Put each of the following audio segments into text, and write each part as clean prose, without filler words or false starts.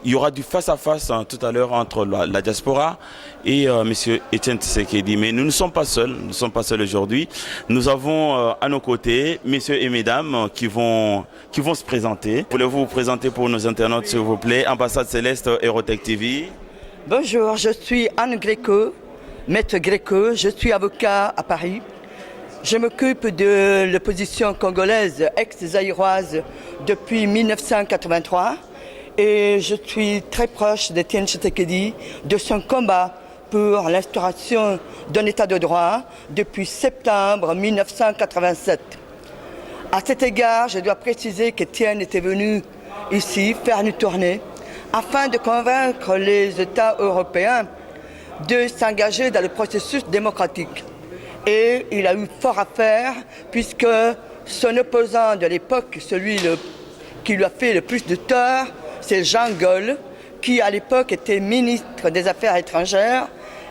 Il y aura du face-à-face tout à l'heure entre la diaspora et M. Etienne Tshisekedi. Mais nous ne sommes pas seuls, aujourd'hui. Nous avons à nos côtés messieurs et mesdames qui vont se présenter. Voulez-vous vous présenter pour nos internautes, s'il vous plaît? Ambassade Céleste, Hérotech TV. Bonjour, je suis Anne Gréco, maître Gréco. Je suis avocat à Paris. Je m'occupe de l'opposition congolaise ex-zaïroise depuis 1983. Et je suis très proche d'Etienne Tshisekedi, de son combat pour l'instauration d'un état de droit depuis septembre 1987. À cet égard, je dois préciser qu'Etienne était venu ici faire une tournée afin de convaincre les États européens de s'engager dans le processus démocratique. Et il a eu fort à faire puisque son opposant de l'époque, celui qui lui a fait le plus de tort, c'est Jean Gaulle, qui à l'époque était ministre des Affaires étrangères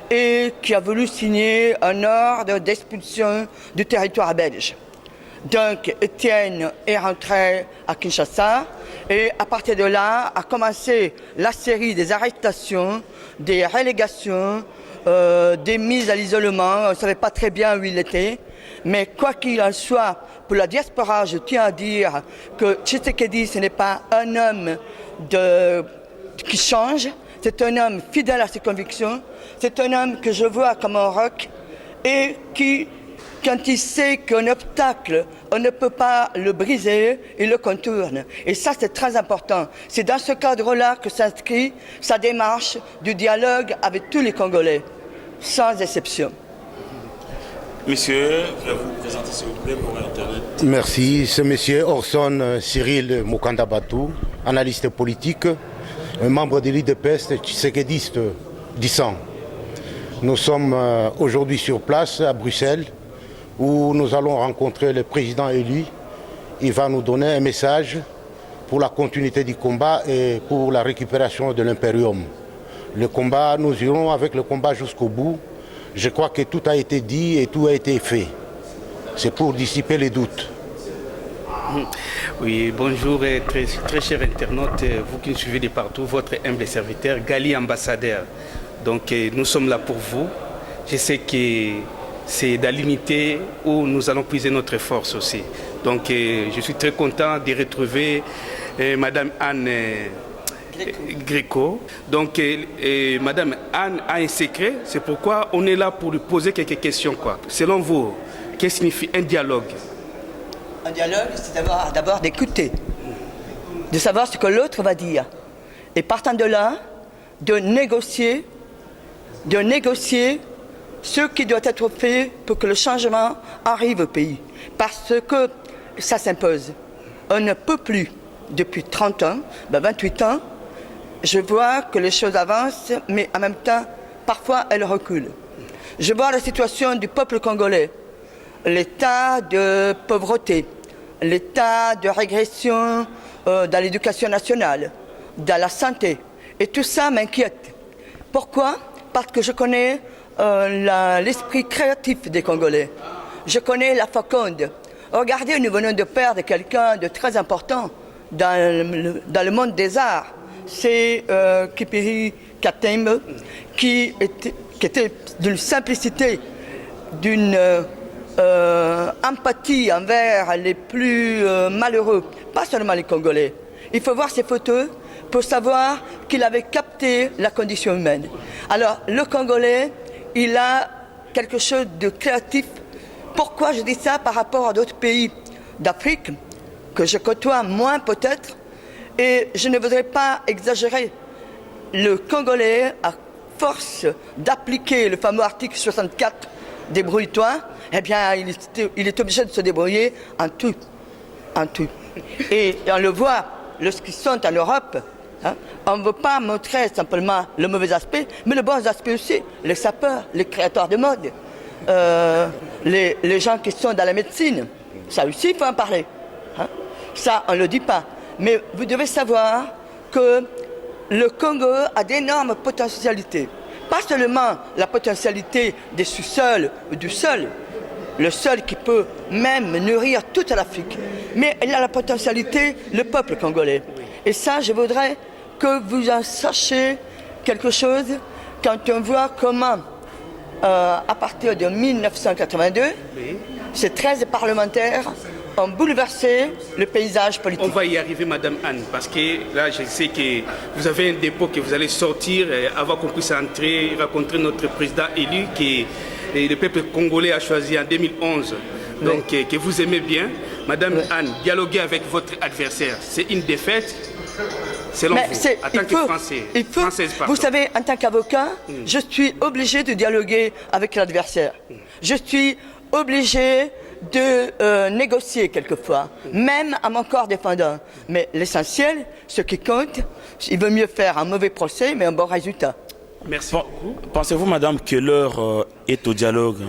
et qui a voulu signer un ordre d'expulsion du territoire belge. Donc Etienne est rentré à Kinshasa et à partir de là a commencé la série des arrestations, des relégations, des mises à l'isolement. On ne savait pas très bien où il était. Mais quoi qu'il en soit, pour la diaspora, je tiens à dire que Tshisekedi, ce n'est pas un homme qui change, c'est un homme fidèle à ses convictions, c'est un homme que je vois comme un roc et qui, quand il sait qu'un obstacle, on ne peut pas le briser, il le contourne. Et ça, c'est très important. C'est dans ce cadre-là que s'inscrit sa démarche du dialogue avec tous les Congolais, sans exception. Monsieur, je vais vous présenter s'il vous plaît pour Internet. Merci, c'est monsieur Orson Cyril Mukanda-Batou, analyste politique, un membre de l'IDPS, tshisekediste du sang. Nous sommes aujourd'hui sur place à Bruxelles où nous allons rencontrer le président élu. Il va nous donner un message pour la continuité du combat et pour la récupération de l'impérium. Le combat, nous irons avec le combat jusqu'au bout. Je crois que tout a été dit et tout a été fait. C'est pour dissiper les doutes. Oui, bonjour et très chers internautes, vous qui nous suivez de partout, votre humble serviteur, Gali ambassadeur. Donc nous sommes là pour vous. Je sais que c'est dans l'unité où nous allons puiser notre force aussi. Donc je suis très content de retrouver Madame Anne Gréco. Donc Madame Anne a un secret, c'est pourquoi on est là pour lui poser quelques questions. Selon vous, qu'est-ce que signifie un dialogue? Un dialogue, c'est d'abord d'écouter, de savoir ce que l'autre va dire. Et partant de là, de négocier ce qui doit être fait pour que le changement arrive au pays. Parce que ça s'impose. On ne peut plus, depuis 30 ans, 28 ans, je vois que les choses avancent, mais en même temps, parfois, elles reculent. Je vois la situation du peuple congolais, l'état de pauvreté, l'état de régression dans l'éducation nationale, dans la santé. Et tout ça m'inquiète. Pourquoi? Parce que je connais l'esprit créatif des Congolais. Je connais la faconde. Regardez, nous venons de perdre quelqu'un de très important dans le monde des arts. C'est Kipiri Katembe, qui était d'une simplicité, d'une empathie envers les plus malheureux, pas seulement les Congolais. Il faut voir ces photos pour savoir qu'il avait capté la condition humaine. Alors, le Congolais, il a quelque chose de créatif. Pourquoi je dis ça par rapport à d'autres pays d'Afrique, que je côtoie moins peut-être, et je ne voudrais pas exagérer. Le Congolais, à force d'appliquer le fameux article 64, débrouille-toi, eh bien, il est obligé de se débrouiller en tout. Et on le voit, lorsqu'ils sont en Europe, on ne veut pas montrer simplement le mauvais aspect, mais le bon aspect aussi. Les sapeurs, les créateurs de mode, les gens qui sont dans la médecine, ça aussi, il faut en parler. Ça, on ne le dit pas. Mais vous devez savoir que le Congo a d'énormes potentialités. Pas seulement la potentialité des sous-sols ou du sol, le sol qui peut même nourrir toute l'Afrique, mais il a la potentialité, le peuple congolais. Et ça, je voudrais que vous en sachiez quelque chose quand on voit comment, à partir de 1982, ces 13 parlementaires ont bouleversé le paysage politique. On va y arriver, Madame Anne, parce que là, je sais que vous avez un dépôt que vous allez sortir avant qu'on puisse entrer, rencontrer notre président élu que le peuple congolais a choisi en 2011. Donc, que vous aimez bien. Madame Anne, dialoguer avec votre adversaire, c'est une défaite selon vous, en tant que Français, Française, pardon. Vous savez, en tant qu'avocat, je suis obligé de dialoguer avec l'adversaire. Je suis obligé de négocier quelquefois, même à mon corps défendant. Mais l'essentiel, ce qui compte, il vaut mieux faire un mauvais procès, mais un bon résultat. Merci beaucoup. Pensez-vous, madame, que l'heure est au dialogue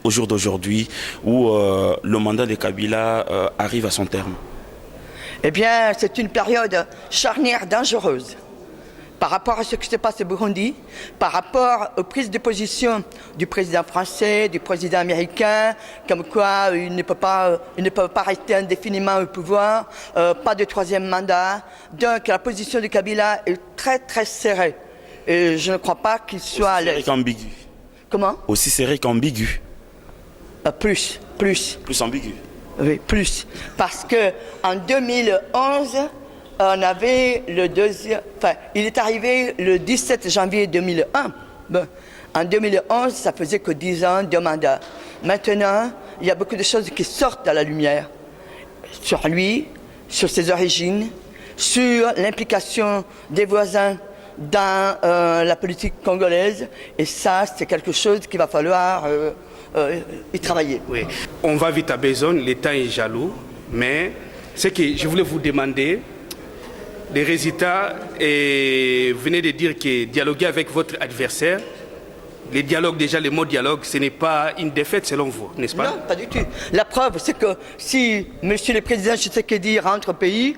au jour d'aujourd'hui, où le mandat de Kabila arrive à son terme? Eh bien, c'est une période charnière dangereuse par rapport à ce qui se passe au Burundi, par rapport aux prises de position du président français, du président américain, comme quoi il ne peut pas rester indéfiniment au pouvoir, pas de troisième mandat. Donc la position de Kabila est très très serrée. Et je ne crois pas qu'il soit à l'aise. Aussi serré qu'ambigu. Comment? Aussi serré qu'ambigu. Plus. Plus ambigu. Oui, plus. Parce que en 2011, on avait le deuxième. Enfin, il est arrivé le 17 janvier 2001. Bon, en 2011, ça faisait que 10 ans de mandat. Maintenant, il y a beaucoup de choses qui sortent à la lumière. Sur lui, sur ses origines, sur l'implication des voisins dans la politique congolaise. Et ça, c'est quelque chose qu'il va falloir y travailler. Oui. On va vite à besogne, le temps est jaloux, mais ce que je voulais vous demander, les résultats, et vous venez de dire que dialoguer avec votre adversaire, les dialogues, déjà le mot dialogue, ce n'est pas une défaite selon vous, n'est-ce pas? Non, pas du tout. La preuve, c'est que si M. le Président Tshisekedi rentre au pays,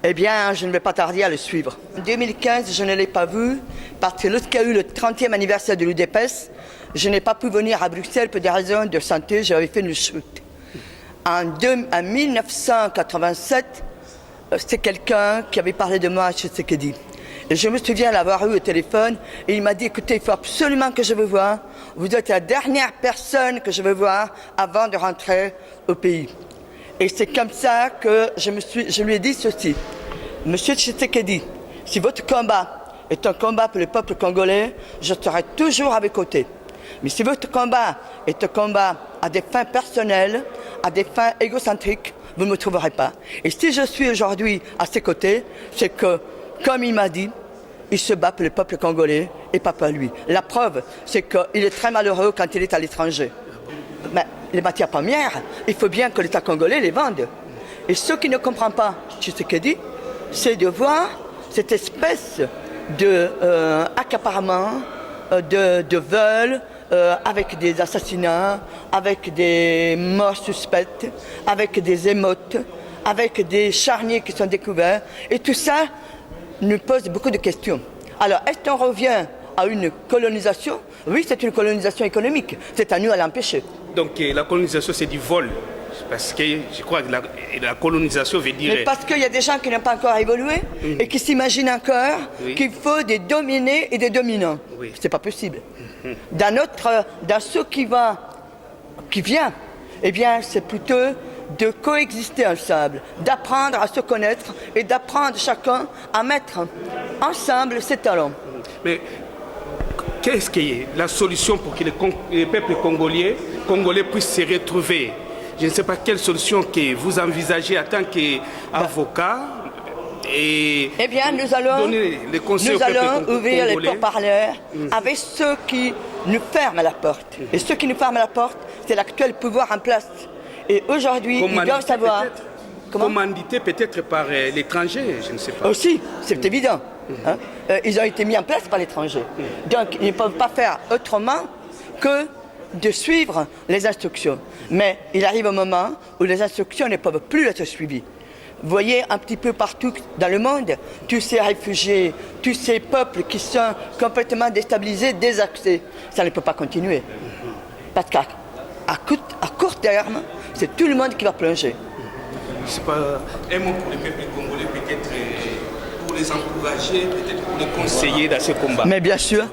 eh bien, je ne vais pas tarder à le suivre. En 2015, je ne l'ai pas vu, parce que lorsqu'il y a eu le 30e anniversaire de l'UDPS, je n'ai pas pu venir à Bruxelles pour des raisons de santé, j'avais fait une chute. En 1987, c'était quelqu'un qui avait parlé de moi à Tshisekedi. Et je me souviens l'avoir eu au téléphone et il m'a dit, écoutez, il faut absolument que je vous voie. Vous êtes la dernière personne que je veux voir avant de rentrer au pays. Et c'est comme ça que je lui ai dit ceci. Monsieur Tshisekedi, si votre combat est un combat pour le peuple congolais, je serai toujours à vos côtés. Mais si votre combat est un combat à des fins personnelles, à des fins égocentriques, vous ne me trouverez pas. Et si je suis aujourd'hui à ses côtés, c'est que, comme il m'a dit, il se bat pour le peuple congolais et pas pour lui. La preuve, c'est qu'il est très malheureux quand il est à l'étranger. Mais les matières premières, il faut bien que l'État congolais les vende. Et ce qui ne comprend pas Tshisekedi, c'est de voir cette espèce d'accaparement, de vol, avec des assassinats, avec des morts suspectes, avec des émeutes, avec des charniers qui sont découverts. Et tout ça nous pose beaucoup de questions. Alors, est-ce qu'on revient à une colonisation? Oui, c'est une colonisation économique. C'est à nous à l'empêcher. Donc la colonisation, c'est du vol. Parce que je crois que la colonisation veut dire... Mais parce qu'il y a des gens qui n'ont pas encore évolué et qui s'imaginent encore qu'il faut des dominés et des dominants. Oui. C'est pas possible. Dans ce qui vient, eh bien, c'est plutôt de coexister ensemble, d'apprendre à se connaître et d'apprendre chacun à mettre ensemble ses talents. Mais qu'est-ce qui est la solution pour que les peuples congolais puissent se retrouver? Je ne sais pas quelle solution que vous envisagez en tant qu'avocat. Eh bien, nous allons ouvrir les pourparlers avec ceux qui nous ferment la porte. Et ceux qui nous ferment la porte, c'est l'actuel pouvoir en place. Et aujourd'hui, ils doivent savoir... Commandité peut-être par l'étranger, je ne sais pas. Aussi, c'est évident. Hein? Ils ont été mis en place par l'étranger. Donc, ils ne peuvent pas faire autrement que de suivre les instructions. Mais il arrive un moment où les instructions ne peuvent plus être suivies. Vous voyez un petit peu partout dans le monde, tous ces réfugiés, tous ces peuples qui sont complètement déstabilisés, désaxés. Ça ne peut pas continuer. Parce qu'à court terme, c'est tout le monde qui va plonger. C'est pas un mot pour les peuples congolais, peut-être pour les encourager, peut-être pour les conseiller dans ce combat. Mais bien sûr.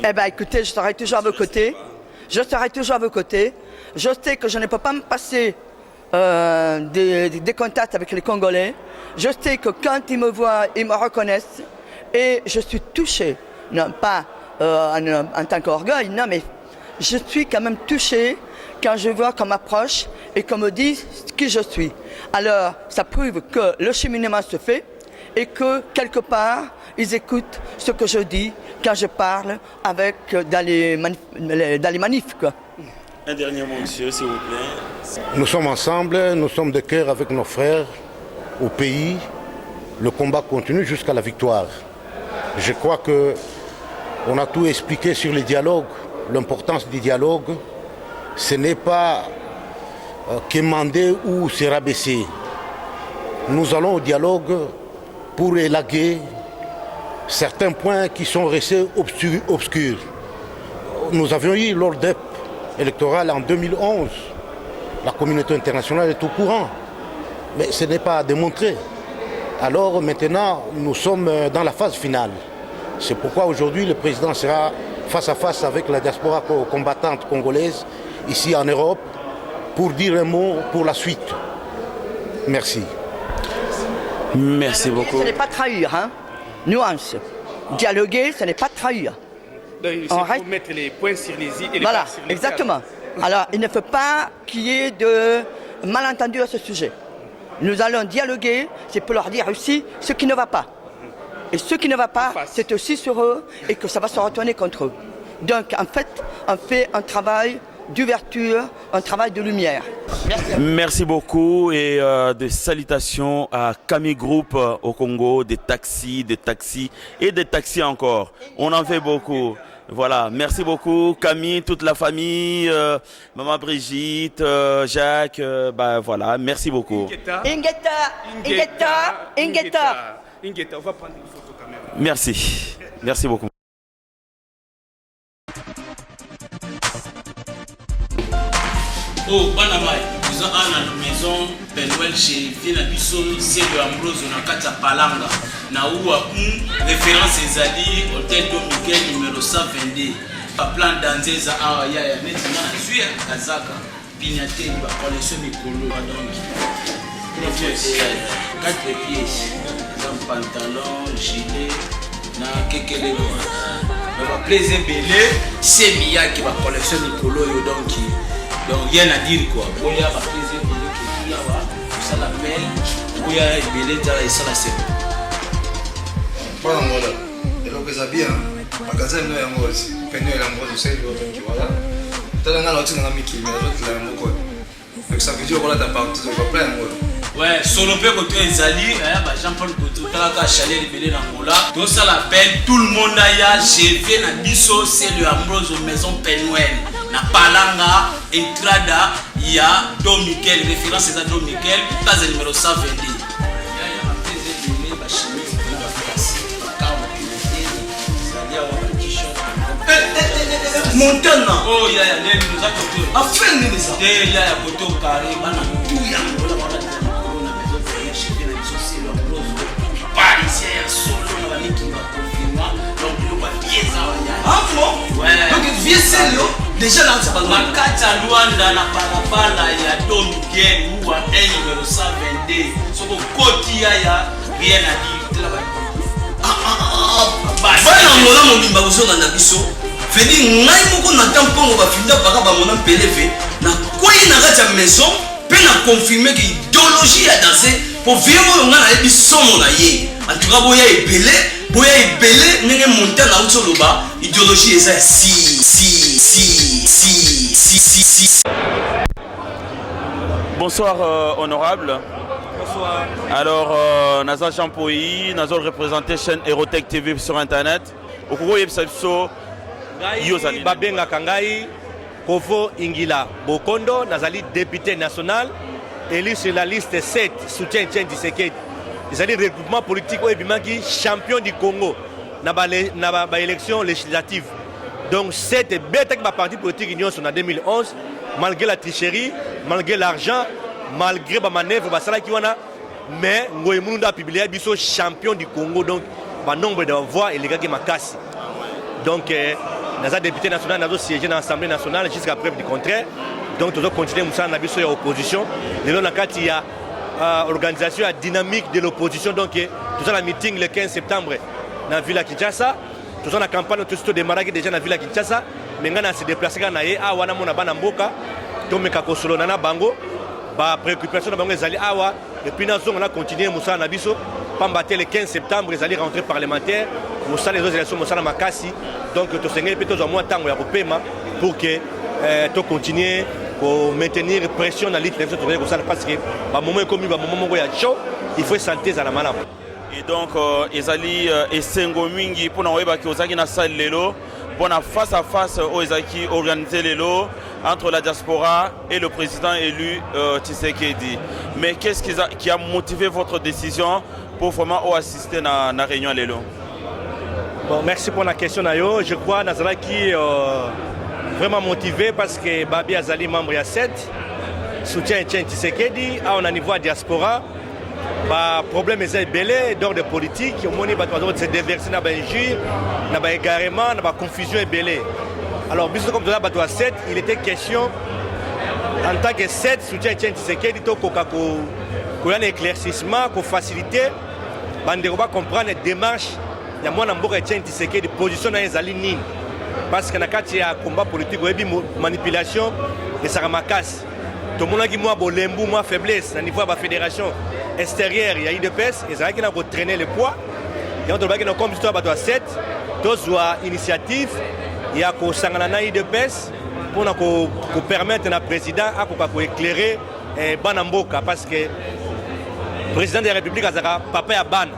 Eh bien, écoutez, je serai toujours à vos côtés. Je serai toujours à vos côtés. Je sais que je ne peux pas me passer des contacts avec les Congolais. Je sais que quand ils me voient, ils me reconnaissent. Et je suis touchée, non pas en tant qu'orgueil, non, mais je suis quand même touchée quand je vois qu'on m'approche et qu'on me dit qui je suis. Alors, ça prouve que le cheminement se fait et que, quelque part, ils écoutent ce que je dis quand je parle dans les manifs. Quoi. Un dernier mot, monsieur, s'il vous plaît. Nous sommes ensemble, nous sommes de cœur avec nos frères au pays. Le combat continue jusqu'à la victoire. Je crois qu'on a tout expliqué sur les dialogues, l'importance du dialogue. Ce n'est pas quémander ou se rabaisser. Nous allons au dialogue pour élaguer certains points qui sont restés obscurs. Nous avions eu l'ordre électoral en 2011. La communauté internationale est au courant, mais ce n'est pas à démontrer. Alors maintenant, nous sommes dans la phase finale. C'est pourquoi aujourd'hui le président sera face à face avec la diaspora combattante congolaise ici en Europe pour dire un mot pour la suite. Merci. Merci beaucoup. Ce n'est pas trahir, hein. Nuance. Dialoguer, ce n'est pas trahir. C'est pour mettre les points sur les i et les Voilà, barres sur les exactement. Alors, il ne faut pas qu'il y ait de malentendus à ce sujet. Nous allons dialoguer, c'est pour leur dire aussi ce qui ne va pas. Et ce qui ne va pas, c'est aussi sur eux et que ça va se retourner contre eux. Donc, en fait, on fait un travail d'ouverture, un travail de lumière. Merci. Merci beaucoup et des salutations à Camille Group au Congo, des taxis et des taxis encore. On en fait beaucoup. Voilà, merci beaucoup Camille, toute la famille, maman Brigitte, Jacques, voilà, merci beaucoup. Ingeta. On va prendre une photo quand même. Merci beaucoup. Oh, Banamai, nous sommes à la maison Penuel chez Finabiso, c'est de Ambrose, on a 4 Palanga. Naoua, référence Ezali, hôtel Domiquel numéro 122. Pas plan d'Anzeza, Yaya, Netina, Zuya, Kazaka, Pignate, collection Mikolo, donc. 4 pièces, un pantalon, gilet, na Kekele, plaisir belé, c'est Mia qui va collection Mikolo, donc. Donc rien à dire quoi. Boya va plaisir belé qui là ça la belle. Boya belé ça et ça la c'est. Voilà voilà. Et donc ça bien. Magasin no ya ngozi. Penyo ya ngozi c'est le donc voilà. Tala ngalo tina miki mais l'autre là ngoko. Donc ça veut dire qu'on a ta partie de plein ngolo. Ouais, solo pe koto ezali, ba Jean-Paul Koto talaka chalet libélé na Mola. Donc ça l'appelle tout le monde aya, je viens na biso, c'est le Ambrose maison Penuel. Na Palanga, entrada, il y a Dom Miquel, référence c'est à Dom Miquel, place numéro 122. Il y a ma plaisir de mettre ma chemise pour la place. Montana. Oh, il y a les nous a Koto. Afin de ça. Il y a Koto carré, bana tout ya Mola bana na maison Penuel, je viens na biso c'est le Ambrose. Parisien solo na bani qui va confirmer. Donc il va bien ça. Ah bon? Ouais. Donc vieux c'est là. Déjà là, ça va loin. Makata Luanda na barabara ya Don Miguel ou à 1 numéro 122. Soko koti ya rien à dire. Bana ngona mobimba bozonga na biso. Veni ngai moko na tampongo ba finda baka ba mona peleve. Na koyi na kati ya maison, pe na confirmer que idéologie ya danser pour vivre nga na yebi somo na ye. En tout cas boya ebele ndenge monter na uto loba idéologie eza si. Bonsoir honorable. Bonsoir. Alors Nazar Jean Poyi, Nazar représenté chaîne Erotech TV sur internet. Au Congo Yepsapso Ngai babenga kangai Kofo Ingila Bokondo nazali député national élu sur la liste 7 soutien Etienne Tshisekedi. Nazali regroupement politique au Ebimaki champion du Congo na ba élection législative. Donc cette bête ma parti politique union en 2011 malgré la tricherie, malgré l'argent, malgré ma manœuvre basala ki wana mais ngoy mununda publié biso champion du Congo donc ba nombre de voix et les gars qui makasi. Donc naza député national nazo siéger dans l'Assemblée nationale jusqu'à preuve du contraire. Donc nous allons continuer musala na biso ya opposition. Lelo na kati ya organisation dynamique de l'opposition donc tout ça la meeting le 15 septembre dans la ville à Kinshasa. Tout ça la campagne tout démarré déjà dans la ville à Kinshasa. Mais ngana se déplacer kana ye awa na mona bana mboka to meka kosolo na bango ba préoccupation na bango ezali awa et puis nazo on a continuer musala na biso pambaté le 15 septembre ezali rentrée parlementaire musala les élections musala makasi donc to sengeli pe to zo mois tango ya kopema pour que to continuer pour maintenir pression dans l'île parce que ba moment comme ba moment moko ya chaud il faut santé za la malamu. Et donc ezali esengo mingi pona oyeba ki ozaki na salle lelo pona face à face aux ezaki organisé lelo entre la diaspora et le président élu Tshisekedi. Mais qu'est-ce qui a motivé votre décision pour vraiment assister à la réunion lelo? Bon, merci pour la question Nayo. Je crois Nazala qui vraiment motivé parce que Babi Azali membre ya 7 soutient Tshisekedi à un niveau de diaspora. Bah problème est belé d'ordre politique au moins bah se déverser dans injure dans égarement dans confusion est belé. Alors bis comme là bateau à 7 il était question en tant que 7 soutien Tshisekedi to ko un éclaircissement ko faciliter bandeko ba comprendre les démarches ya mwana mboka Tshisekedi position na ezali nini parce que na kati ya combat politique oyebi manipulation et ça ramakasi tout le monde qui moi bolembu moi faiblesse na niveau de la fédération extérieure il y a IDPS et ça qui n'a pas traîner le poids et on doit comme histoire bateau à 7 tous voient initiative il y a ko sangana na IDPS pour nous permettre na président à ko éclairer banamboka parce que président de la République azaka papa ya ban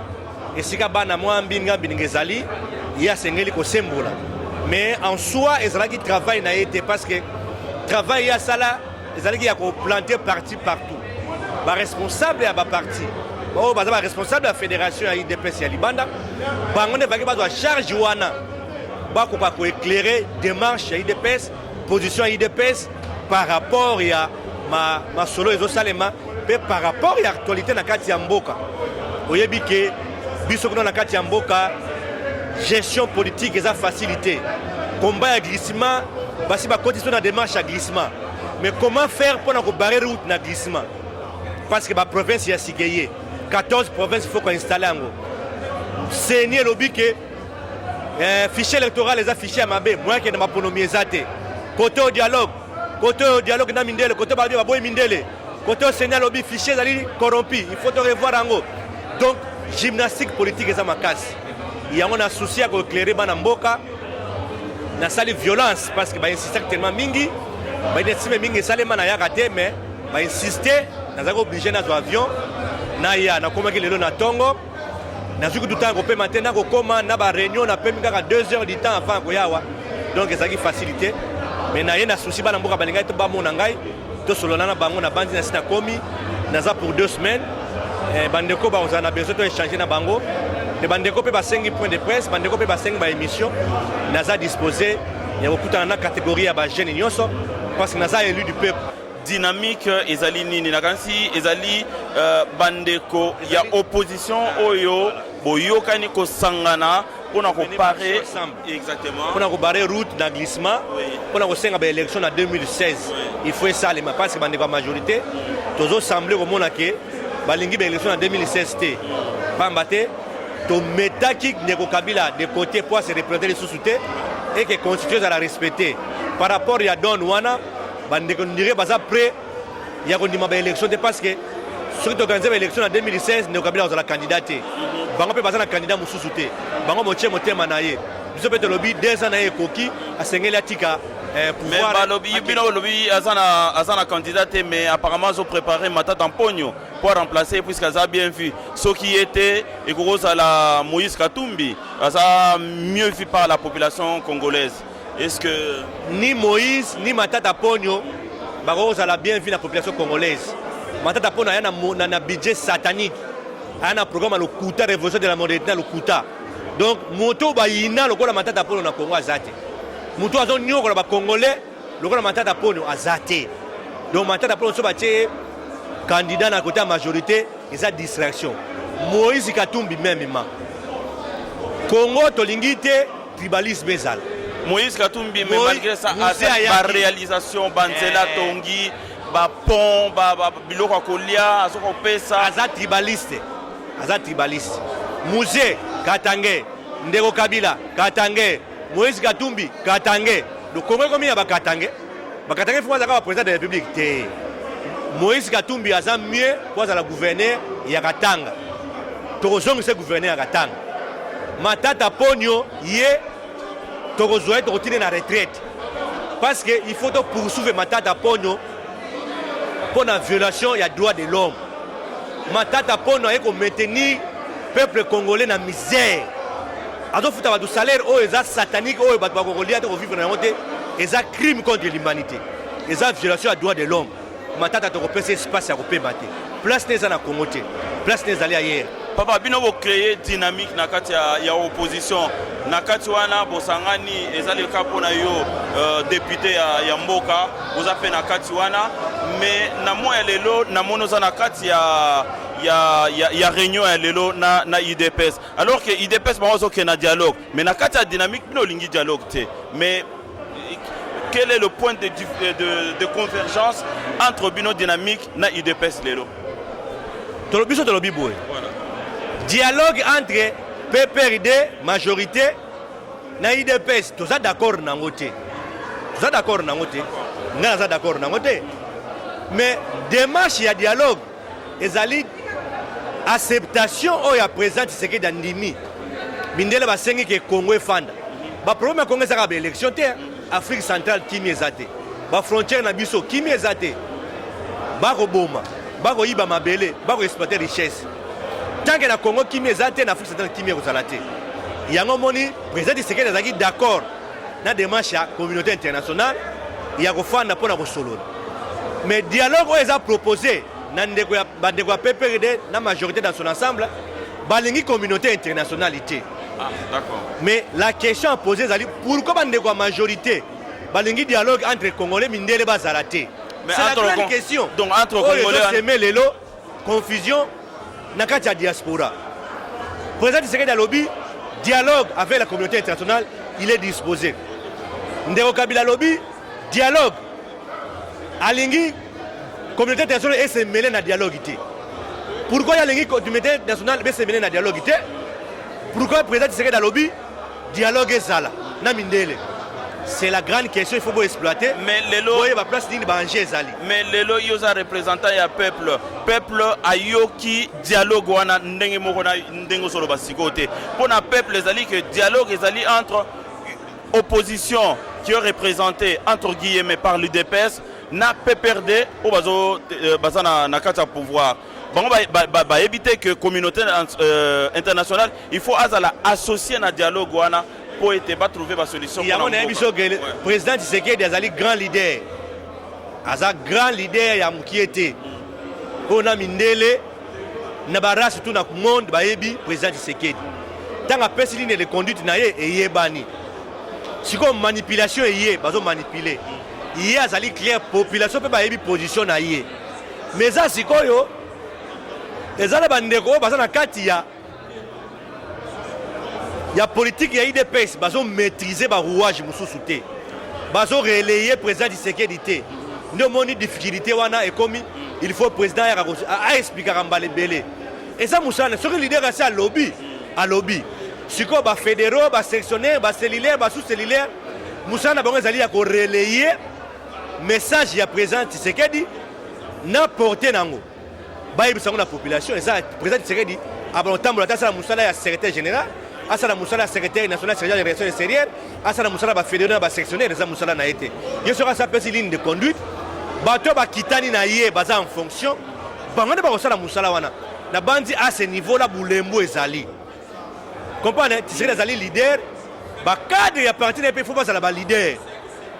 et si ka bana moi mbinga biningezali il y a sengeli ko sembola mais en soi ezala qui travaille na été parce que travail ya sala ezala qui a planter parti partout. Ba responsable ya ba parti oh ba responsable de la fédération ya IDPS ya Libanda bango ne ba doit charge wana ba ko éclairer démarche ya IDPS position ya IDPS par rapport ya ma solo ezo salema pe par rapport ya actualité na kati ya mboka oyebi ke biso kuna na kati ya mboka gestion politique eza facilité combat ya glissement basi ba continuer na démarche ya glissement mais comment faire pour na barrer route na glissement parce que la province est sigayée. 14 provinces, il faut qu'on installe en haut. C'est ni lobby que fichier électoral les affichés à Mabé, moi qui est dans ma ponomie zate. Côté au dialogue na mindele, côté badio baboy mindele. Côté au Sénat lobby fichier zali corrompu, il faut te revoir en haut. Donc gymnastique politique est à ma casse. Il y a un souci à éclairer banamboka. Na sali violence parce que ba insister tellement mingi, ba insister mingi salema na ya raté mais ba insister nous avons obligé dans avion na koma ki lelo na tongo na zuku tout temps ko pe matin na ko koma na ba réunion na pe minga 2 heures du temps avant ko yawa donc ça qui facilité mais na yena souci bana mboka balinga to ba mona ngai to solona na bango na bandi na sina komi na za pour 2 semaines bandeko ba on a besoin de échanger na bango de bandeko pe ba 5 points de presse bandeko pe ba 5 ba émission na za disposer ya okuta na catégorie ya ba jeunes nyonso parce que na za élu du peuple dynamique ezali nini nakansi ezali bandeko ya opposition oyo boyokani ko sangana pona ko parer exactement pona ko barrer route na glissement pona ko senga ba élection en 2016 il faut ça les parce que bandeko majorité tozo semblé comme on a que balingi ba élection en 2016 té pambate to metaki ndeko Kabila de côté pour se représenter les sous-soutés et que constitution à la respecter par rapport ya don wana bandeko ndire baza prêt ya kondima ba élection parce que ceux qui organisé ba élection en 2016 ne Kabila la candidaté bango pe baza na candidat mususu te bango motie motema na ye biso pe to lobby 2 ans na ye koki asengeli atika pouvoir mais lobby bino lobby azana candidaté mais apparemment ils ont préparé Matata Mponyo pour remplacer puisque ça a bien vu ce qui était et à la Moïse Katumbi ça mieux vu par la population congolaise. Est-ce que ni Moïse ni Matata Ponyo baroza la bien vu la population congolaise. Matata Ponyo a un budget satanique. A un programme à l'Okuta, révolution de la modernité à l'Okuta. Donc moto bayina lokola Matata Ponyo na Congo azate. Moto azon nyoko la congolais lokola Matata Ponyo azate. Donc Matata Ponyo so batie candidat na côté majorité eza distraction. Moïse Katumbi même Congo tolingi te tribalisme ezala. Moïse Katumbi mais malgré ça a réalisation banzela tongi ba pont ba biloko kolia azoko pesa aza tribaliste. Musée Katangé, Ndeko Kabila Katangé, Moïse Katumbi Katangé. Le Congo combien ba Katangé? Ba Katangé faut avoir président de la République. Moïse Katumbi aza mieux pour la gouverneur ya Katanga. Torozong c'est gouverneur ya Katanga. Matata Ponyo yé Torozoé retirer la retraite. Parce que il faut poursuivre Matata Ponyo pour la violation des droits de l'homme. Matata Ponyo est pour maintenir le peuple congolais dans la misère. Alors il faut avoir du salaire satanique, les Congolais vivre dans la honte, et ça crime contre l'humanité. Et ça violation des droits de l'homme. Matata Ponyo c'est espace à repeindre. Place n'est pas dans Congo, place n'est pas ailleurs. Papa bino bo créer dynamique na kati ya opposition na kati wana bosangani ezali ka pona yo député ya mboka oza pe na kati wana mais na moya lelo na monoza na kati ya réunion ya lelo na IDPS alors que IDPS ba ozo ke na dialogue mais na kati ya dynamique bino lingi dialogue te mais quel est le point de convergence entre bino dynamique na IDPS lelo Tolobiso tolobi boy. Voilà. Dialogue entre PPRD, majorité, na IDPS, tous ça d'accord nangote. Tous ça d'accord nangote. Nga ça d'accord nangote. Mais démarche ya dialogue, ezali acceptation o ya présente ce qui dandimi. Bindele ba sengi ke Congo efanda. Ba problème Congo ça ka ba élection te Afrique centrale kimi ezate. Ba frontière na biso kimi ezate. Ba roboma, ba ko yiba mabele, ba ko exploiter richesse. Tant que la Congo qui m'est en Afrique centrale qui m'est aux alatés. Il y a un moni président de sécurité qui est d'accord dans des démarche à la communauté internationale. Il y a un fan pour la solo. Mais le dialogue qu'ils ont proposé dans la PPRD, dans la majorité dans son ensemble, la communauté internationale. Ah, d'accord. Mais la question à poser c'est pourquoi la majorité le dialogue entre les Congolais et les Bazalatés. C'est la grande question. Donc entre Congolais et confusion. Nakati diaspora. Le président du secrétaire lobby, dialogue avec la communauté internationale, il est disposé. Ndeko Kabila lobby, dialogue. Alingi, communauté internationale est se mêler dans le dialogue. Pourquoi la communauté internationale est se mêler dans le dialogue? Pourquoi le président du secrétaire lobby, dialogue est ça là? C'est la grande question, il faut exploiter. Mais lelo yoza représentant ya peuple ayoki dialogue wana ndenge moko na ndenge solo basikote. Pour na peuple ezali que dialogue ezali entre opposition qui est représentée entre guillemets par l'UDPS na PPRD au bazo bazana na kata pouvoir. Bon ba éviter que communauté internationale il faut azala associer na dialogue wana pour trouver la solution. Il y a un président Tshisekedi est grand leader. Un grand leader ya mukiete. On a mindele na bara surtout na monde ba yebi président Tshisekedi. Tant a personne ligne de conduite na ye et yebani. Si comme manipulation yé bazo manipuler. Yé azali clair population peut ba yebi position na yé. Mais ça sikoyo ezala bandeko baza na kati ya il y a politique, il y a IDPS, ils ont maîtrisé le rouage, ils ont relayé le président du Sécurité. Nous avons une difficulté, il faut le président expliquer à les et ça, c'est le leader à lobby. Si vous avez fédéraux, sectionnaires, cellulaires, sous-cellulaires, Moussa a relayer le message du président du Sécurité, n'a porté dans la population. Et ça, le président du Sécurité, avant le temps, il y a secrétaire général. Asala Moussala secrétaire national secrétaire des relations extérieures, Asala Moussala ba fédéral ba sectionnaire des Moussala na été. Il sera sa petite ligne de conduite. Bato ba kitani na yé baza en fonction. Bangana ba osala Moussala wana. Na bandi à ce niveau là Boulembo ezali. Comprenez, tu serais ezali leader. Ba cadre ya parti ne peut faut pas ça ba leader.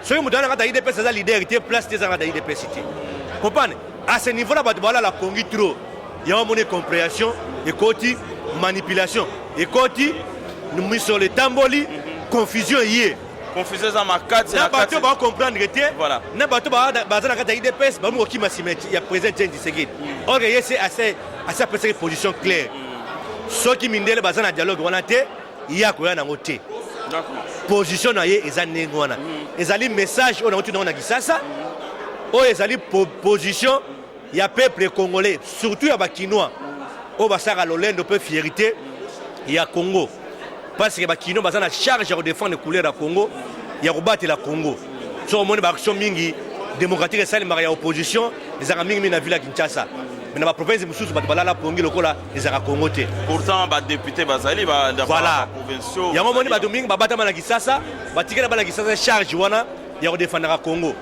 Soki mutana kata IDP ça leader était place des ans IDP cité. Comprenez? À ce niveau là bato bala la congi trop. Il y a une compréhension et côté manipulation et côté nous mis sur les tamboli, confusion hier. Confusion dans ma carte, c'est la carte. N'a pas comprendre que voilà. N'a pas tout bazana kata IDPS, ba mu okima simeti ya président Tshisekedi. Or c'est assez asa pesa position claire soki mindele baza na dialogue wana te ya koya nango te position na ye eza ndenge wana ezali message oyo nauti nango na Kisasa oyo ezali position ya peuple congolais surtout ya bakinois oyo basaka lolendo mpe fierté ya Congo parce que bakinois baza na charge ya kodéfendre couleur ya Congo ya kobatela Congo so omoni baaction mingi démocratique esalemaka ya opposition ezalaka mingi na ville ya Kinshasa mais na baprovince mosusu bato balala pongi lokola ezalaka Congo te pourtant badéputé bazali provinciaux yango omoni bato mingi babatama na Kisasa batikela bana Kisasa charge wana ya kodéfendaka Congo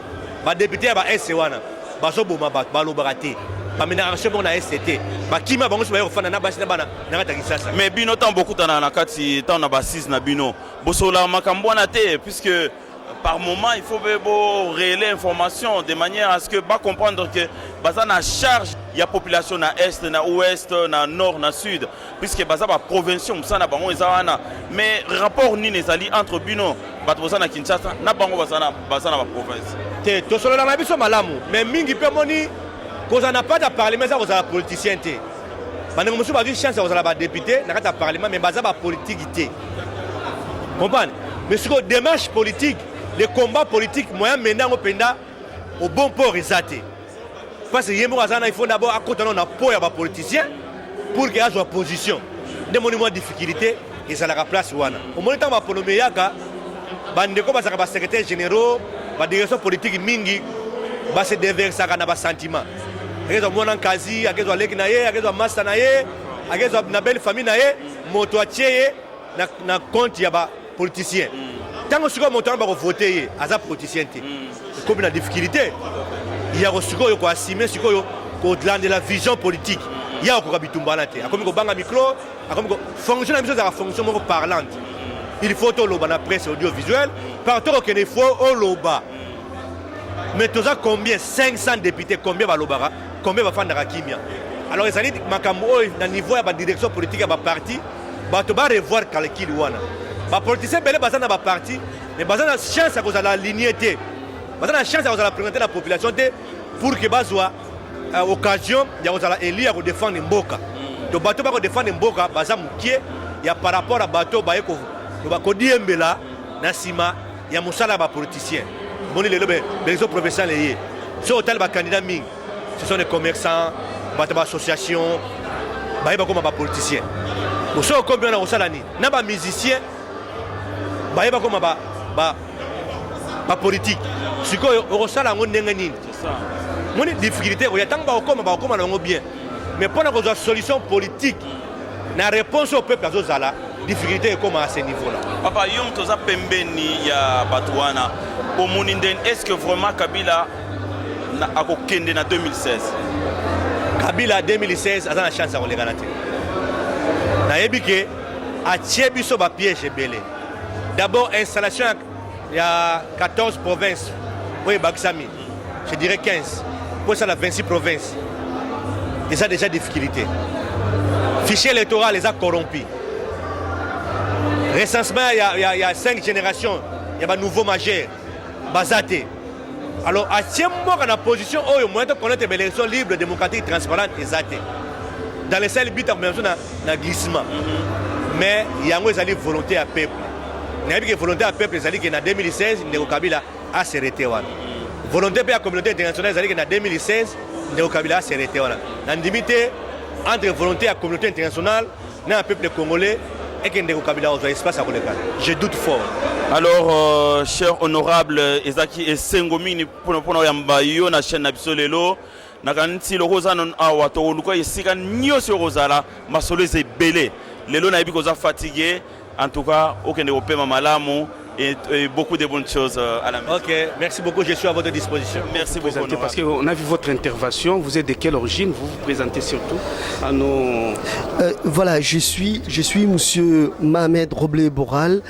badéputé ya ba-S wana bazoboma bato balobaka te bamenaration bongo na SCT bakima bango so baye kofanda na basi na bana na kata Kisasa mais bino tant bokutana na kati tant na ba6 na bino bosola makambo wana te puisque par moment il faut relayer l'information de manière à ce que ba comprendre que baza na charge ya population na est na ouest na nord na sud puisque baza ba province musana bango ezana mais rapport ni nezali entre bino bato boza na Kinshasa na bango baza na ba province te to solo na biso malamu mais mingi pe moni koza na pas de parlement ça koza politicien te banengo musu ba di chance koza ba député na kata parlement mais baza ba politique te comprendre mais sur démarche politique les combats politiques moyen maintenant au penda au bon port résaté parce que yemo azana il faut d'abord accompagner na port ya ba politicien pour que azo opposition des monuments difficulté et ça la place wana au moment temps ba polomé yaka bandeko ba saka ba secrétaire généraux ba direction politique mingi ba se déverser na ba sentiment akezo mona kazi akezo leki na ye akezo master na ye akezo na belle famille na ye moto atie na compte ya ba politicien tant que siko moto ba ko voter aza politicien te comme la difficulté il y a siko yo ko assumer siko yo au-delà de la vision politique il y a ko kabitumbana te akomi ko banga micro akomi ko fonction na biso za fonction moko parlante il faut to loba na presse audiovisuelle partout que il faut au loba mais tu as combien 500 députés combien va lobara combien va faire kimia alors ils allaient makambo na niveau ya ba direction politique ya ba parti ba to ba revoir calcul wana ba politicien belé baza na ba parti mais baza na chance à cause de la lignité baza na chance à cause de la présenter la population pour que bazwa occasion ya cause la élire pour défendre mboka to bato ba ko défendre mboka baza mukie ya par rapport à bato ba eko ba ko diembela na sima ya musala ba politicien boni les réseaux professionnels liés sur hôtel ba candidat ming ce sont des commerçants bato ba association ba comme ba politicien au so combien na osala ni na ba musicien ba comme ba politique sikoyo osala ngo ndenge nini c'est ça moni difficulté ko ya tanga ba okoma na ngo bien mais pour la solution politique na réponse au peuple azozala difficulté est comme à ce niveau là papa yom toza pembeni ya batwana omuninden est-ce que vraiment Kabila na akokende na 2016 Kabila 2016 azana chance à kolega na te na yebike a tiebiso ba piège belé d'abord installation il y a 14 provinces oui Baksami je dirais 15 pour ça la 26 provinces et ça déjà difficulté fichier électoral les a corrompus recensement il y a 5 générations il y a un nouveau majeur basaté alors à ce moment dans la position où il moyen de connaître une élection libre démocratique transparente exacte dans les seuls buts na glissement mais il y a une volonté à peuple il y a volonté à peuple c'est que en 2016 Ndeko Kabila a s'arrêté wana volonté de la communauté internationale c'est que en 2016 Ndeko Kabila a s'arrêté wana na limité entre volonté à la communauté internationale na peuple congolais et que Ndeko Kabila a espace à koleka je doute fort. Alors cher honorable Ezaki Esengomini pour yamba yo na chaîne na biso lelo na kanti lokoza non awa to luko esika nyoso rozala masolo ezebele lelo na yebi koza fatigué en tout cas aucun de opema malamu et beaucoup de bonnes choses à la maison. Ok, merci beaucoup, je suis à votre disposition. Merci beaucoup. Parce qu'on a vu votre intervention, vous êtes de quelle origine? Vous vous présentez surtout à nos... Voilà, je suis monsieur Mohamed Roblé Boralé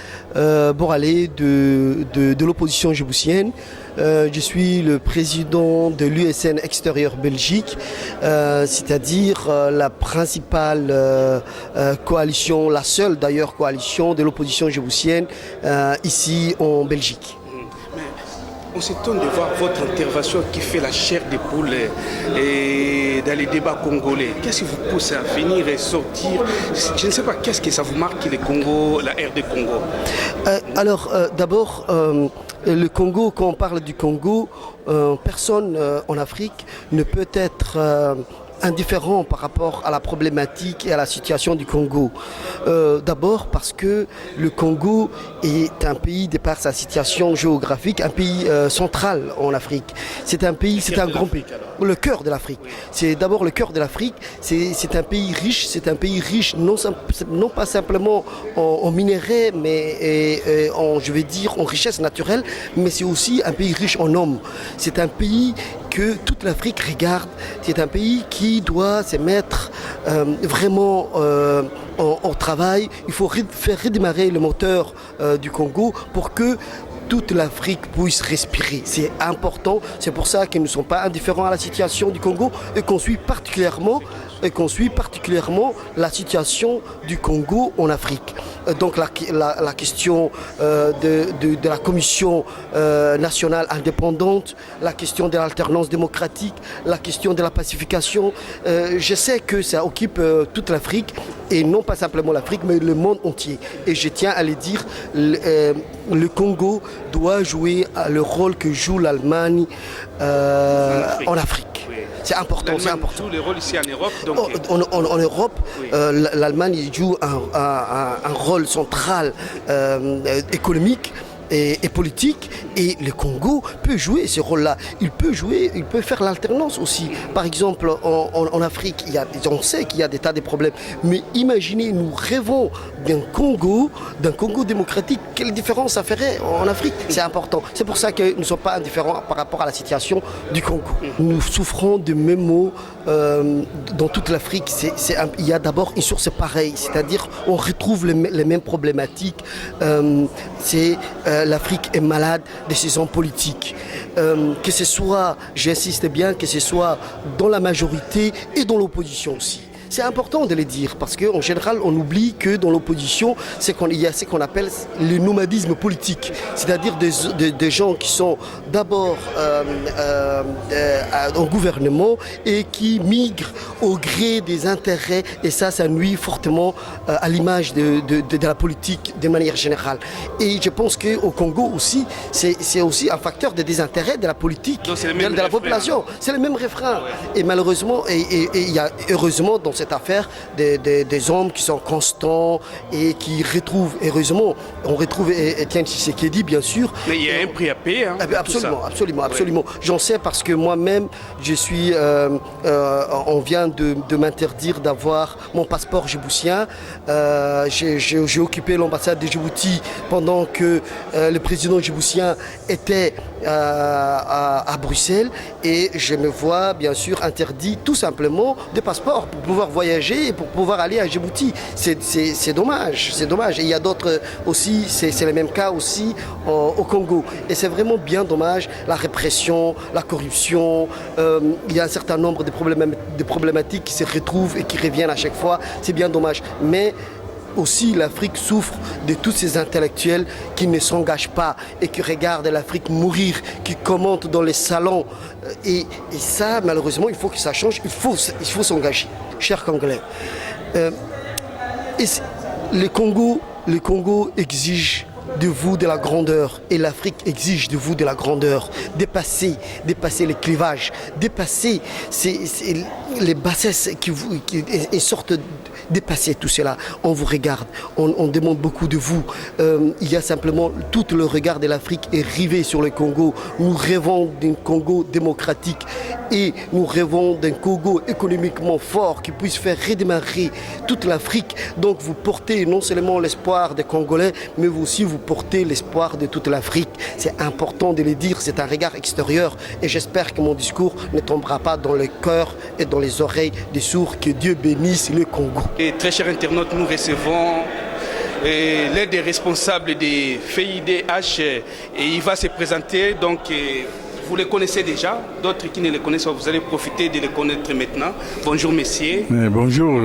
de l'opposition djiboutienne. Je suis le président de l'USN Extérieur Belgique, c'est-à-dire la principale coalition, la seule d'ailleurs coalition de l'opposition djiboutienne ici en Belgique. on s'étonne de voir votre intervention qui fait la chair des poules dans les débats congolais. Qu'est-ce qui vous pousse à venir et sortir? Je ne sais pas, qu'est-ce que ça vous marque, le Congo, la RD Congo? D'abord, le Congo, quand on parle du Congo, personne en Afrique ne peut être indifférent par rapport à la problématique et à la situation du Congo. D'abord parce que le Congo est un pays, de par sa situation géographique, un pays central en Afrique. C'est un pays, c'est un grand pays. Le cœur de l'Afrique. C'est d'abord le cœur de l'Afrique. C'est un pays riche. C'est un pays riche non pas simplement en minerais, mais en richesse naturelle, mais c'est aussi un pays riche en hommes. C'est un pays que toute l'Afrique regarde. C'est un pays qui doit se mettre vraiment en travail. Il faut faire redémarrer le moteur du Congo pour que toute l'Afrique puisse respirer. C'est important. C'est pour ça que nous ne sommes pas indifférents à la situation du Congo et qu'on suit particulièrement la situation du Congo en Afrique. Donc la question de la commission nationale indépendante, la question de l'alternance démocratique, la question de la pacification, je sais que ça occupe toute l'Afrique et non pas simplement l'Afrique mais le monde entier. Et je tiens à le dire, le Congo doit jouer le rôle que joue l'Allemagne en Afrique. C'est important, c'est important. Joue le rôle ici en Europe. Donc... En Europe, oui. L'Allemagne joue un rôle central économique et politique, et le Congo peut jouer ce rôle-là. Il peut faire l'alternance aussi. Par exemple, en Afrique, on sait qu'il y a des tas de problèmes. Mais imaginez, nous rêvons d'un Congo démocratique. Quelle différence ça ferait en Afrique? C'est important. C'est pour ça que nous ne sommes pas indifférents par rapport à la situation du Congo. Nous souffrons de mêmes maux dans toute l'Afrique. Il y a d'abord une source pareille, c'est-à-dire on retrouve les mêmes problématiques. L'Afrique est malade de ses hommes politiques. Que ce soit, j'insiste bien, que ce soit dans la majorité et dans l'opposition aussi. C'est important de le dire parce qu'en général, on oublie que dans l'opposition, il y a ce qu'on appelle le nomadisme politique. C'est-à-dire des gens qui sont d'abord en gouvernement et qui migrent au gré des intérêts. Et ça nuit fortement à l'image de la politique de manière générale. Et je pense qu'au Congo aussi, c'est aussi un facteur de désintérêt de la politique, de la population. C'est le même refrain. Et malheureusement, il y a heureusement dans cette affaire des hommes qui sont constants et qui retrouvent, heureusement, on retrouve Etienne Tshisekedi bien sûr. Mais il y a un prix à payer. Hein, absolument. J'en sais parce que moi-même, on vient de m'interdire d'avoir mon passeport djiboutien. J'ai occupé l'ambassade de Djibouti pendant que le président djiboutien était à Bruxelles et je me vois bien sûr interdit tout simplement de passeport pour pouvoir voyager et pour pouvoir aller à Djibouti. C'est dommage. Et il y a d'autres aussi, c'est le même cas aussi au Congo. Et c'est vraiment bien dommage, la répression, la corruption, il y a un certain nombre de problématiques qui se retrouvent et qui reviennent à chaque fois. C'est bien dommage. Mais aussi l'Afrique souffre de tous ces intellectuels qui ne s'engagent pas et qui regardent l'Afrique mourir, qui commentent dans les salons. Et ça, malheureusement, il faut que ça change. Il faut s'engager, chers Congolais. Le Congo exige de vous de la grandeur et l'Afrique exige de vous de la grandeur. Dépasser les clivages, dépasser les bassesses qui sortent. Dépasser tout cela, on vous regarde, on demande beaucoup de vous. Il y a simplement tout le regard de l'Afrique est rivé sur le Congo. Nous rêvons d'un Congo démocratique et nous rêvons d'un Congo économiquement fort qui puisse faire redémarrer toute l'Afrique. Donc vous portez non seulement l'espoir des Congolais, mais vous aussi vous portez l'espoir de toute l'Afrique. C'est important de le dire, c'est un regard extérieur et j'espère que mon discours ne tombera pas dans le cœur et dans les oreilles des sourds. Que Dieu bénisse le Congo. Et très chers internautes, nous recevons l'un des responsables des FIDH et il va se présenter. Donc, vous les connaissez déjà, d'autres qui ne les connaissent pas, vous allez profiter de les connaître maintenant. Bonjour messieurs. Bonjour,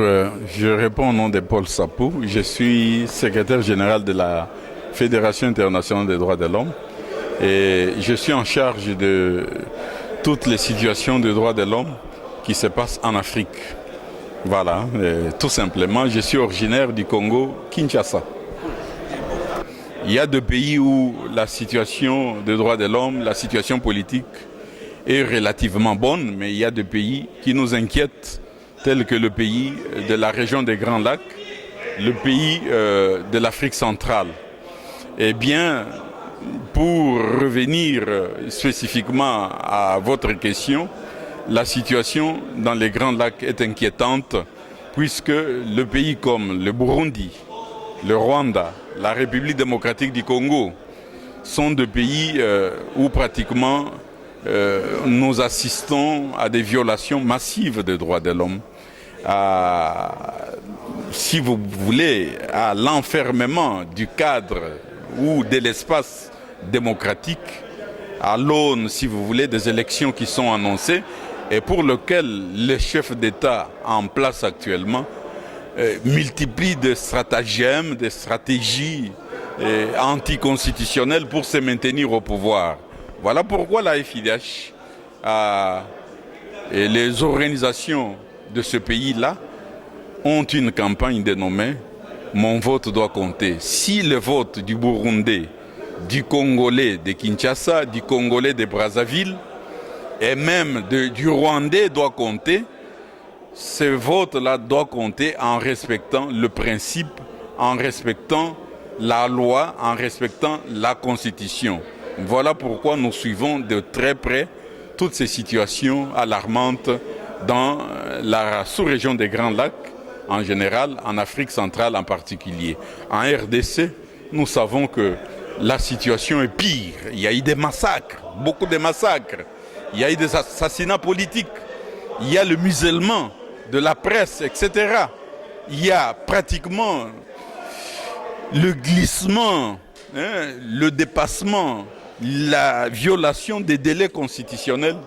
je réponds au nom de Paul Sapou. Je suis secrétaire général de la Fédération internationale des droits de l'homme. Et je suis en charge de toutes les situations de droits de l'homme qui se passent en Afrique. Voilà, tout simplement, je suis originaire du Congo, Kinshasa. Il y a deux pays où la situation des droits de l'homme, la situation politique est relativement bonne, mais il y a deux pays qui nous inquiètent, tels que le pays de la région des Grands Lacs, le pays de l'Afrique centrale. Eh bien, pour revenir spécifiquement à votre question, la situation dans les Grands Lacs est inquiétante puisque le pays comme le Burundi, le Rwanda, la République démocratique du Congo sont deux pays où pratiquement nous assistons à des violations massives des droits de l'homme, si vous voulez, à l'enfermement du cadre ou de l'espace démocratique, à l'aune, si vous voulez, des élections qui sont annoncées et pour lesquelles les chefs d'État en place actuellement multiplient des stratagèmes, des stratégies anticonstitutionnelles pour se maintenir au pouvoir. Voilà pourquoi la FIDH et les organisations de ce pays-là ont une campagne dénommée « Mon vote doit compter ». Si le vote du Burundais, du Congolais de Kinshasa, du Congolais de Brazzaville et même du Rwandais doit compter, ce vote-là doit compter en respectant le principe, en respectant la loi, en respectant la Constitution. Voilà pourquoi nous suivons de très près toutes ces situations alarmantes dans la sous-région des Grands Lacs, en général, en Afrique centrale en particulier. En RDC, nous savons que la situation est pire. Il y a eu des massacres, beaucoup de massacres. Il y a eu des assassinats politiques. Il y a le musellement de la presse, etc. Il y a pratiquement le glissement, le dépassement, la violation des délais constitutionnels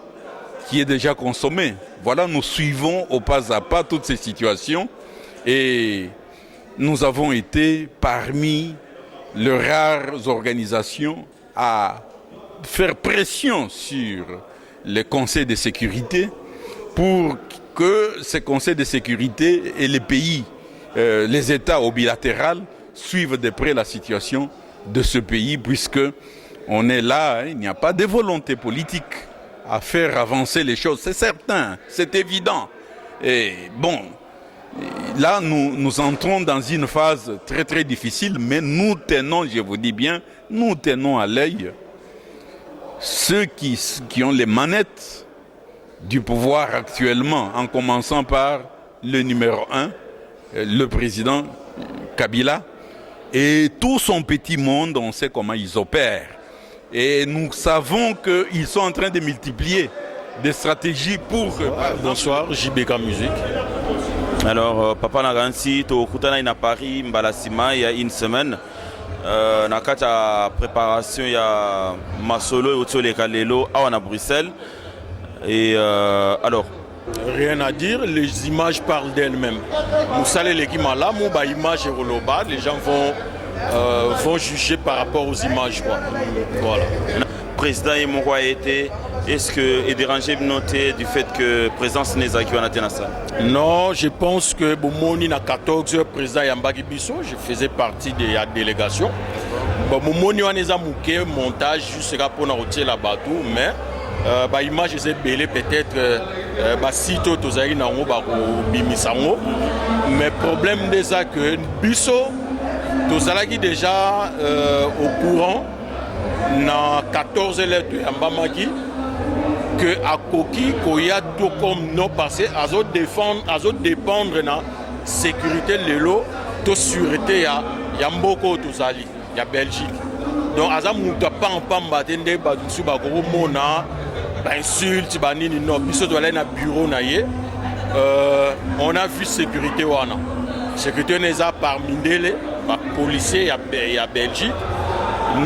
qui est déjà consommé. Voilà, nous suivons au pas à pas toutes ces situations et nous avons été parmi les rares organisations à faire pression sur les conseils de sécurité pour que ces conseils de sécurité et les pays, les États au bilatéral suivent de près la situation de ce pays puisque on est là, il n'y a pas de volonté politique à faire avancer les choses, c'est certain, c'est évident. Et bon, là nous entrons dans une phase très très difficile, mais nous tenons, je vous dis bien, nous tenons à l'œil ceux qui ont les manettes du pouvoir actuellement, en commençant par le numéro 1, le président Kabila, et tout son petit monde, on sait comment ils opèrent. Et nous savons qu'ils sont en train de multiplier des stratégies pour... Bonsoir, JBK Musique. Alors, Papa Nagansi, tu es à Paris, Mbalasima, il y a une semaine. Na kata préparation, il y a Masolo et Otsole Kalelo à Bruxelles. Et alors... Rien à dire, les images parlent d'elles-mêmes. Nous saluons l'équipe là, les images et les gens vont juger par rapport aux images. Voilà. Le président Imoko a été, est-ce que est dérangé noté du fait que la présidence n'est pas à ça? Non, je pense que Bomoni na 14 heures président Yambaki Bisso, je faisais partie de la délégation. Bomoni on est à montage jusqu'à pour retirer la bateau, mais image c'est belé peut-être site tozali na ngo ba bimisango, mais problème déjà que Bisso tozalaki déjà au courant na 14 lettres Yambamaki que akoki koya tout comme non passé azo dépendre na sécurité lelo to sûreté ya mboko tozali ya Belgique. Donc aza muta pa en pamba tende ba su ba ko mona ba insulte ba nini non biso to na bureau na ye on a vu sécurité wana sécurité neza parmi ndele ba policier ya Belgique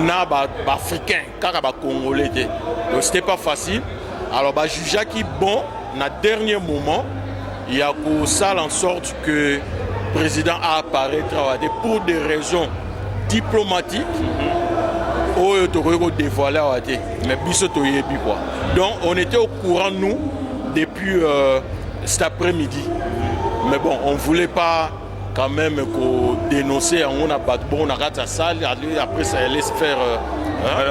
na ba africain kaka ba congolais te. Donc c'était pas facile. Alors bah juge qui bon na dernier moment il y a pour ça en sorte que le président a apparaître pour des raisons diplomatiques oyo tokoki dévoiler awa te mais biso toyebi quoi. Donc on était au courant nous depuis cet après-midi. Mais bon, on voulait pas quand même dénoncer on a pas bon on a raté la salle après ça allait se faire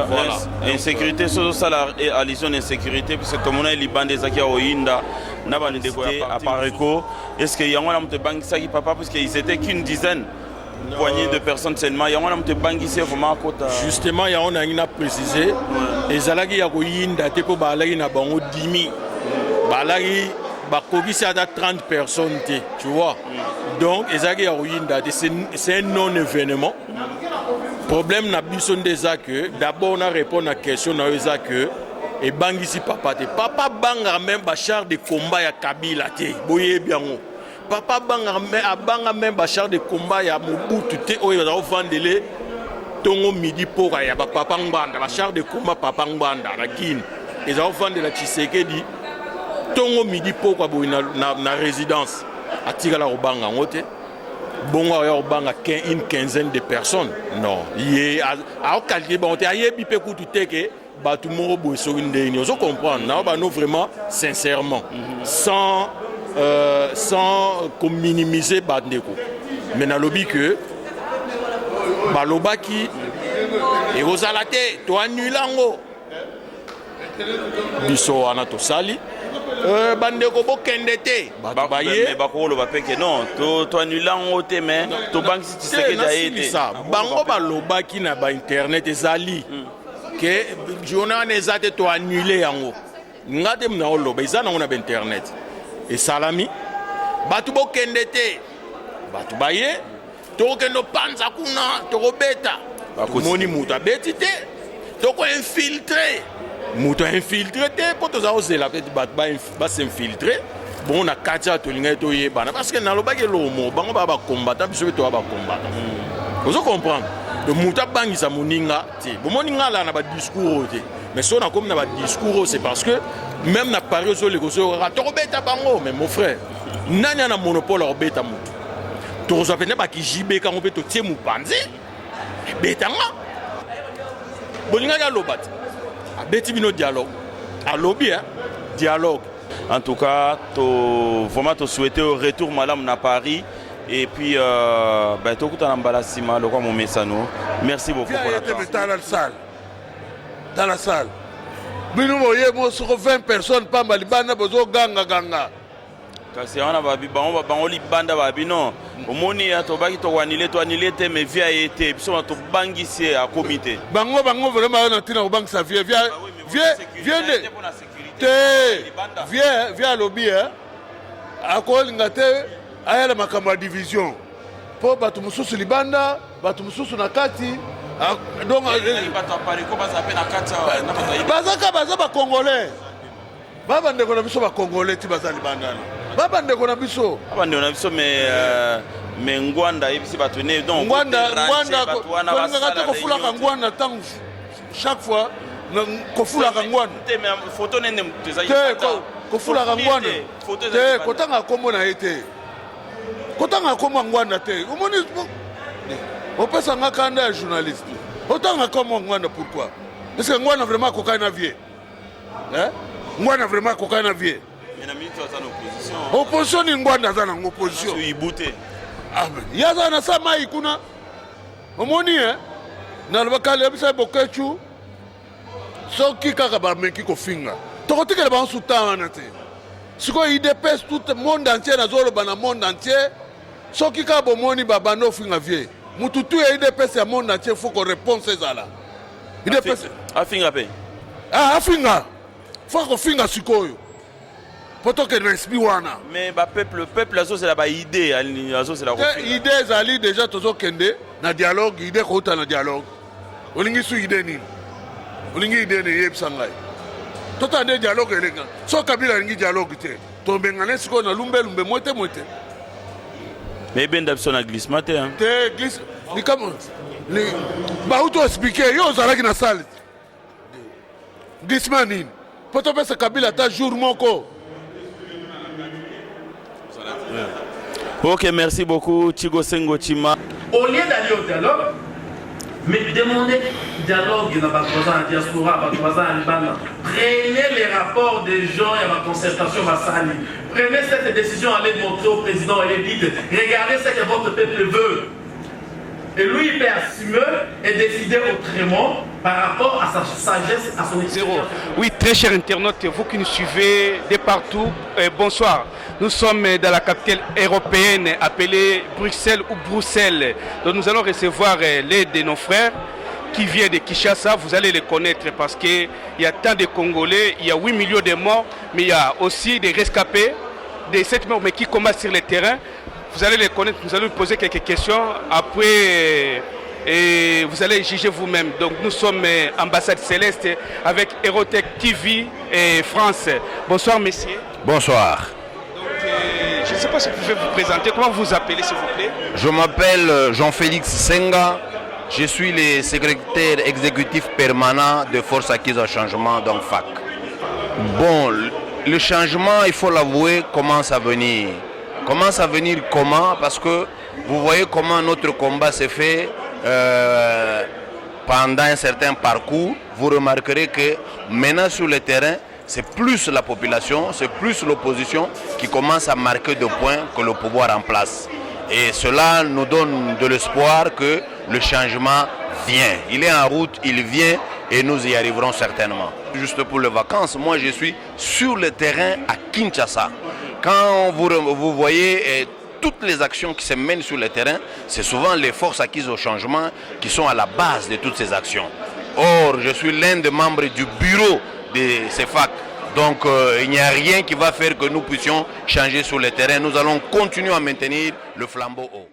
voilà. Insécurité sur ça la allusion d'insécurité parce que tout le monde est liban des aki au Inda n'a pas de à Pareco. Est-ce qu'il y a un homme de banque ça qui papa parce qu'ils étaient qu'une dizaine poignée de personnes seulement il y a un homme de banque ici vraiment à côté. Justement il y a on a précisé et zalaki ya ko Inda te ko balaki na bango 10 000 balaki bakoki c'est à 30 personnes tu vois. Donc c'est un non-événement. Problème na biso ndeza que d'abord on a répondu à la question na eza que et bang ici papa banga même char de combat ya Kabila te boye bien papa banga même char de combat ya Mobutu te oyo za vendele tongo midi pour ya papa nganda char de combat papa nganda na kin et za vendela Tshisekedi tongo midi pour kwa na résidence atika la robanga ngote bongo ya robanga une quinzaine de personnes non yé a calquer bon te ayebi pe kutu teke batu moro boso ndeni ozo comprendre na ba no vraiment sincèrement sans minimiser bandeko mais na lobi que balobaki et ozalate to annulango biso ana to sali bandeko bokende te baye bakolo bapeke non to annulant ote mais to bank si Tshisekedi aide bango balobaki na ba internet ezali que journal ezate to annuler yango ngate mna oloba ezana on a internet et salami batu bokende te batu baye to kendo panza kuna to robeta moni muta beti te to ko infiltrer muto infiltré pour tous oser la petite bat s'infiltrer bon on a katia to linga to yebana parce que na lobaki lomo bango ba combattant biso to ba combattant vous comprenez le muta bangisa moninga ti bo moninga la na ba discours te mais so na comme na ba discours c'est parce que même na Paris zo le koso to robeta bango mais mon frère nanya na monopole robeta mutu to zo pene ba ki jibe ka ngope to tie mu panzi betanga bolinga ya lobati abeti bino dialogue alobi dialogue en tout cas vraiment te souhaiter au retour madame à Paris et puis tout kuta nambala sima le quoi mon messano merci beaucoup pour la salle dans la salle bino moye mo sur 20 personnes pas malibana bozo ganga kasi on a babi bango libanda babi non omoni ya to baki to annuler te mais via été biso to bangisi à comité bango vraiment na tina bangisa via lobby akol ngate ayala makamba division po batu mususu libanda batu mususu na kati donc baza ba congolais baba ndeko na biso ba congolais ti baza libanda baba ndeko na biso mais ngwanda ibisi batu ne donc ngwanda ngata ko fulaka ngwanda tangu chaque fois ko fulaka ngwanda te mais photo nene tezai ko fulaka ngwanda te kotanga kombo na ete kotanga kombo ngwanda te omoni opesa ngakanda ya journaliste otanga kombo ngwanda pourquoi est-ce que ngwanda vraiment kokana vie ngwanda vraiment kokana vie opposition ni ngwanda za na opposition ibute yaza na sama ikuna omoni na lobakale bisa bokechu soki kaka ba meki ko finga tokotikele ba nsutana te siko idepes tout le monde entier na zolo bana monde entier soki ka bomoni baba no finga vie mututu ya idepes ya monde entier faut qu'on réponse ezala idepes afinga pe afinga faut qu'on finga sikoyo poto que respect wana mais ba peuple azo c'est la ba idée azo c'est la idée ezali déjà tozo kende na dialogue idée ko ta na dialogue olingi su idée nini olingi idée ne yebisa ngai tota nde dialogue elenga so Kabila olingi dialogue te tombengana siko na lumbe moite mais benda biso na glissement te te glisse ni comme ni ba auto expliquer yo zalaki na salle glissement nini poto pesa Kabila ta jour moko. Ok, merci beaucoup, Chigo Sengo Chima. Au lieu d'aller au dialogue, Mais demandez dialogue dans la diaspora, prenez les rapports des gens et la concertation Massali. Prenez cette décision, allez montrer au président et les dites, regardez ce que votre peuple veut. Et lui, il peut assumer et décider autrement par rapport à sa sagesse, à son expérience. Oui, très chers internautes, vous qui nous suivez de partout, bonsoir. Nous sommes dans la capitale européenne appelée Bruxelles ou Bruxelles. Donc nous allons recevoir l'aide de nos frères qui viennent de Kinshasa. Vous allez les connaître parce qu'il y a tant de Congolais, il y a 8 millions de morts, mais il y a aussi des rescapés, des 7 morts, mais qui combattent sur le terrain. Vous allez les connaître, nous allons vous poser quelques questions. Après, vous allez juger vous-même. Donc nous sommes ambassade Céleste avec Erotech TV et France. Bonsoir messieurs. Bonsoir. Donc, je ne sais pas si vous pouvez vous présenter. Comment vous vous appelez s'il vous plaît? Je m'appelle Jean-Félix Senga. Je suis le secrétaire exécutif permanent de Force Acquise au Changement, donc FAC. Bon, le changement, il faut l'avouer, commence à venir. Commence à venir comment? Parce que vous voyez comment notre combat s'est fait pendant un certain parcours. Vous remarquerez que maintenant sur le terrain, c'est plus la population, c'est plus l'opposition qui commence à marquer de points que le pouvoir en place. Et cela nous donne de l'espoir que le changement vient. Il est en route, il vient et nous y arriverons certainement. Juste pour les vacances, moi je suis sur le terrain à Kinshasa. Quand vous voyez toutes les actions qui se mènent sur le terrain, c'est souvent les forces acquises au changement qui sont à la base de toutes ces actions. Or, je suis l'un des membres du bureau de ces FAC. Donc, il n'y a rien qui va faire que nous puissions changer sur le terrain. Nous allons continuer à maintenir le flambeau haut.